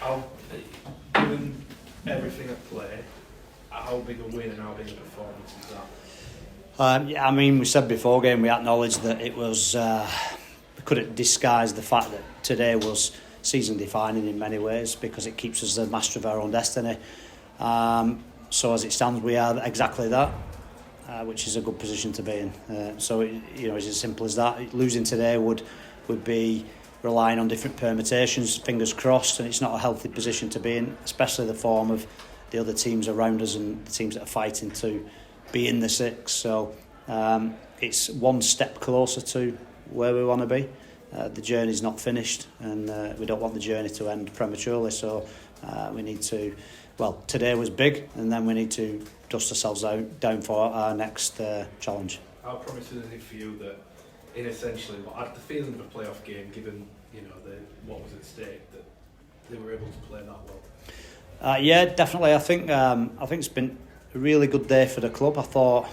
How, given everything at play, how big a win and how big a performance is that? Yeah, I mean, we said before game, we acknowledged that it was. We couldn't disguise the fact that today was season defining in many ways because it keeps us the master of our own destiny. So as it stands, we are exactly that, which is a good position to be in. So it's as simple as that. Losing today would be relying on different permutations, fingers crossed, and it's not a healthy position to be in, especially the form of the other teams around us and the teams that are fighting to be in the six. So it's one step closer to where we want to be. The journey's not finished, and we don't want the journey to end prematurely. So we need to. Well, today was big, and then we need to dust ourselves down for our next challenge. How promising is it for you that, in essentially, what had the feeling of a playoff game, given what was at stake, that they were able to play that well? Yeah, definitely. I think it's been a really good day for the club. I thought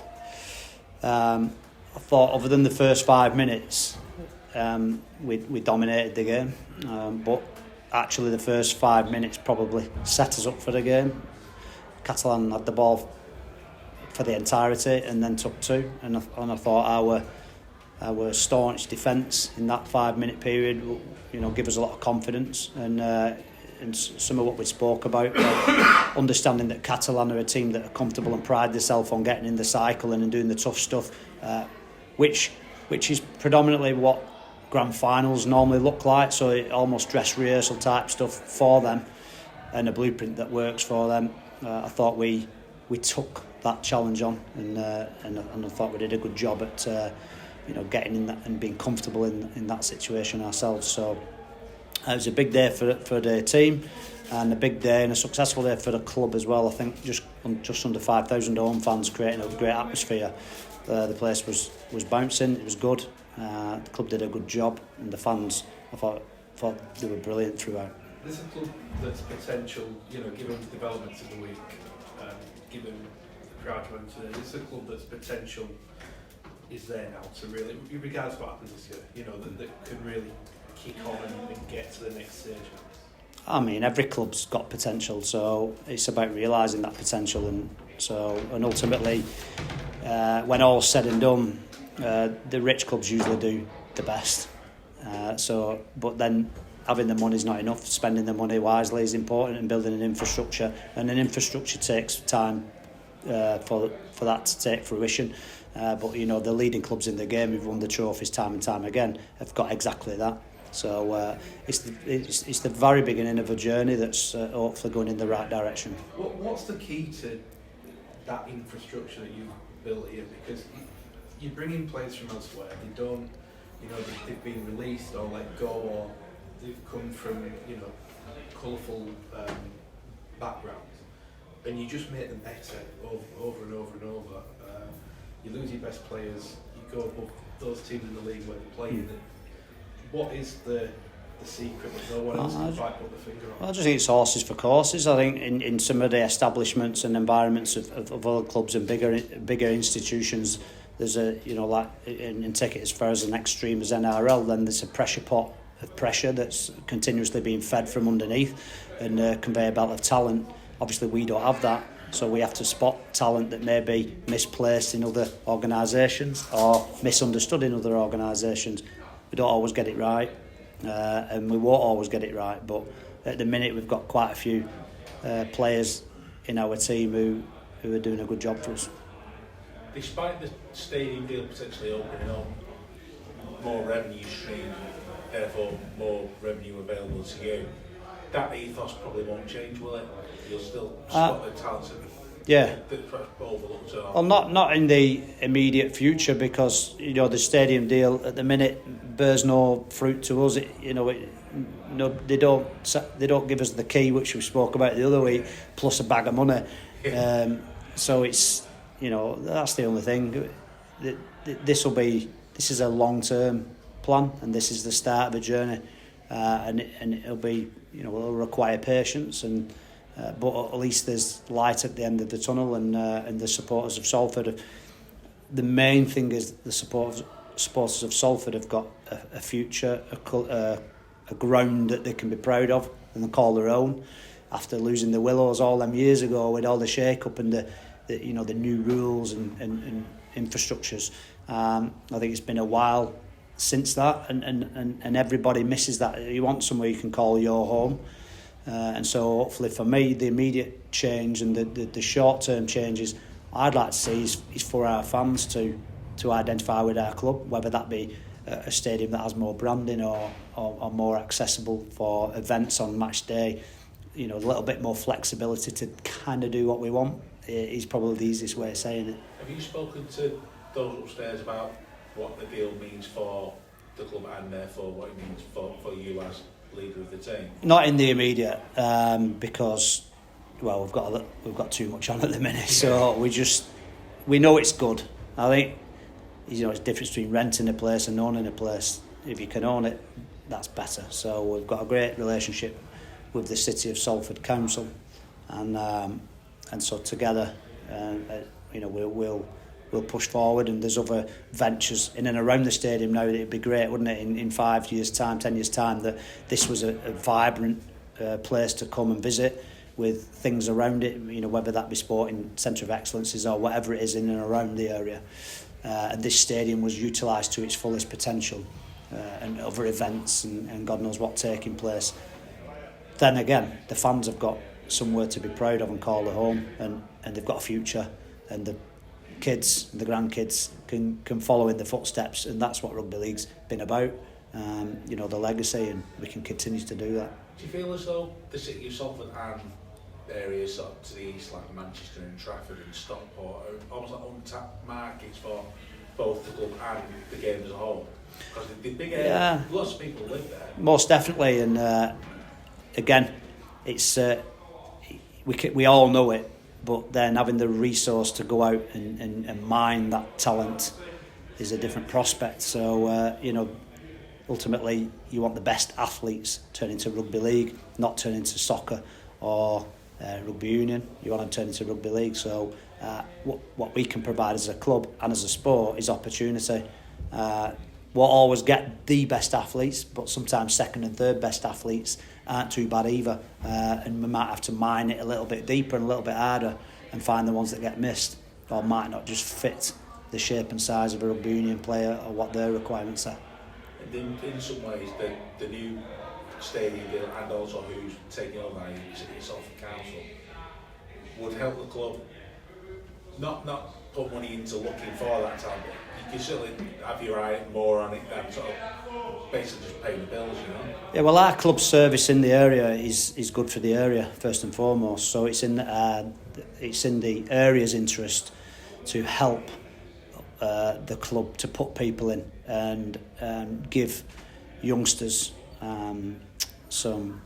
other than the first 5 minutes, we dominated the game, but actually the first 5 minutes probably set us up for the game. Catalan had the ball for the entirety and then took two, and I thought our staunch defence in that 5 minute period, give us a lot of confidence and some of what we spoke about, understanding that Catalan are a team that are comfortable and pride themselves on getting in the cycle and doing the tough stuff, which is predominantly what grand finals normally look like. So it almost dress rehearsal type stuff for them and a blueprint that works for them. I thought we took that challenge on, and I thought we did a good job at getting in that and being comfortable in that situation ourselves. So it was a big day for the team, and a big day and a successful day for the club as well. I think just under 5,000 home fans, creating a great atmosphere. The place was bouncing. It was good. The club did a good job, and the fans, I thought they were brilliant throughout. There's a club that's potential, given the developments of the week, given the crowd went today. There's a club that's potential is there now to really, regardless of what happens this year, that could really kick on and get to the next stage. I mean, every club's got potential, so it's about realising that potential, and ultimately, when all's said and done, the rich clubs usually do the best. But then having the money is not enough. Spending the money wisely is important, and building an infrastructure, and an infrastructure takes time for that to take fruition. But the leading clubs in the game who've won the trophies time and time again have got exactly that. So it's the very beginning of a journey that's hopefully going in the right direction. What's the key to that infrastructure that you've built here? Because you bring in players from elsewhere, they don't, they've been released or let go, or they've come from, colourful backgrounds, and you just make them better over and over and over. You lose your best players, you go above those teams in the league where they're playing. What is the secret that no one else can quite put the finger on? I just think it's horses for courses. I think in some of the establishments and environments of other clubs and bigger institutions, there's and take it as far as an extreme as NRL, then there's a pressure pot of pressure that's continuously being fed from underneath, and a conveyor belt of talent. Obviously we don't have that, so we have to spot talent that may be misplaced in other organisations or misunderstood in other organisations. We don't always get it right, and we won't always get it right, but at the minute we've got quite a few players in our team who are doing a good job for us. Despite the stadium deal potentially opening up more revenue stream, therefore more revenue available to you, that ethos probably won't change, will it? You'll still spot the talent that's overlooked. Well, not in the immediate future, because the stadium deal at the minute bears no fruit to us. They don't give us the key, which we spoke about the other week, plus a bag of money. So it's that's the only thing. This is a long-term plan, and this is the start of a journey, and it'll be it'll require patience, and but at least there's light at the end of the tunnel, and the supporters of Salford. The main thing is the supporters of Salford have got a future, a ground that they can be proud of, and call their own. After losing the Willows all them years ago with all the shake-up and the new rules and infrastructures, I think it's been a while since that, and everybody misses that. You want somewhere you can call your home, and so hopefully for me the immediate change and the short-term changes I'd like to see is for our fans to identify with our club, whether that be a stadium that has more branding or more accessible for events on match day. A little bit more flexibility to kind of do what we want is probably the easiest way of saying it. Have you spoken to those upstairs about what the deal means for the club and therefore what it means for you as leader of the team? Not in the immediate, because we've got too much on at the minute, so we know it's good. I think it's the difference between renting a place and owning a place. If you can own it, that's better. So we've got a great relationship with the City of Salford Council, and so together, we'll push forward. And there's other ventures in and around the stadium now. It'd be great, wouldn't it, in 5 years' time, 10 years' time, that this was a vibrant place to come and visit with things around it. Whether that be sporting centre of excellences or whatever it is in and around the area. And this stadium was utilised to its fullest potential, and other events and God knows what taking place. Then again, the fans have got somewhere to be proud of and call their home, and they've got a future, and the kids and the grandkids can follow in the footsteps, and that's what rugby league's been about. The legacy, and we can continue to do that. Do you feel as though the City of Salford and areas sort of to the east, like Manchester and Trafford and Stockport, are almost like untapped markets for both the club and the game as a whole? Because the big area, lots of people live there. Most definitely, and again, it's we all know it, but then having the resource to go out and mine that talent is a different prospect. So ultimately, you want the best athletes turn into rugby league, not turn into soccer or rugby union. You want them to turn into rugby league. So what we can provide as a club and as a sport is opportunity. We'll always get the best athletes, but sometimes second and third best athletes aren't too bad either, and we might have to mine it a little bit deeper and a little bit harder and find the ones that get missed or might not just fit the shape and size of a rugby union player or what their requirements are. And in some ways, the new stadium deal and also who's taking over now, Salford Council, would help the club not put money into looking for that talent. You can certainly have your eye more on it than sort of basically just paying the bills, Yeah, well, our club service in the area is good for the area first and foremost. So it's in the area's interest to help the club to put people in and give youngsters some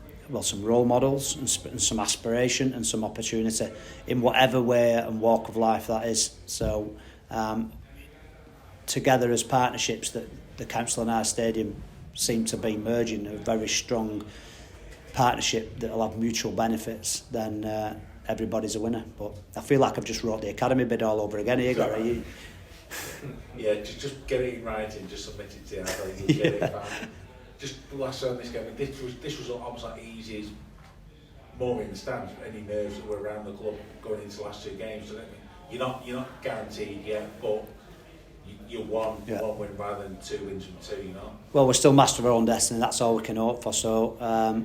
role models and some aspiration and some opportunity in whatever way and walk of life that is. So together as partnerships, that the council and our stadium seem to be merging a very strong partnership that will have mutual benefits, then everybody's a winner. But I feel like I've just wrote the academy bid all over again here, Gary. Yeah, just get it in writing, just submit it to you. I think you'll get it back. Just last on this game, this was almost like easy as more in the stands. Any nerves that were around the club going into the last two games, you're not guaranteed yet, but you're one win rather than 2 wins from 2. Well, we're still master of our own destiny. That's all we can hope for. So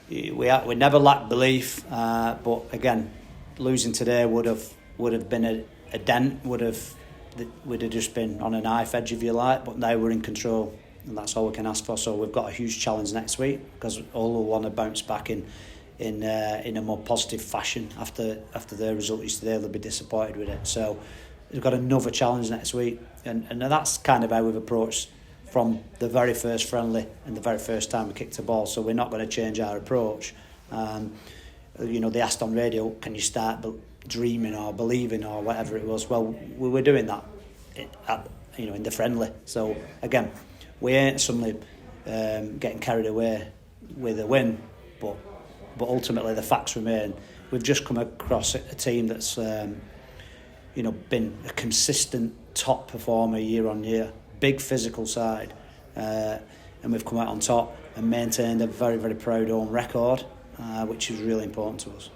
we never lack belief, but again, losing today would have been a dent. Would have just been on a knife edge, if you like. But now we're in control, and that's all we can ask for. So we've got a huge challenge next week, because all will want to bounce back in a more positive fashion after their result yesterday. They'll be disappointed with it. So we've got another challenge next week, and that's kind of how we've approached from the very first friendly and the very first time we kicked the ball. So we're not going to change our approach. They asked on radio, can you start dreaming or believing or whatever it was? Well, we were doing that in the friendly. So again, we ain't suddenly getting carried away with a win, but ultimately the facts remain. We've just come across a team that's been a consistent top performer year on year, big physical side, and we've come out on top. and maintained a very, very proud home record, which is really important to us.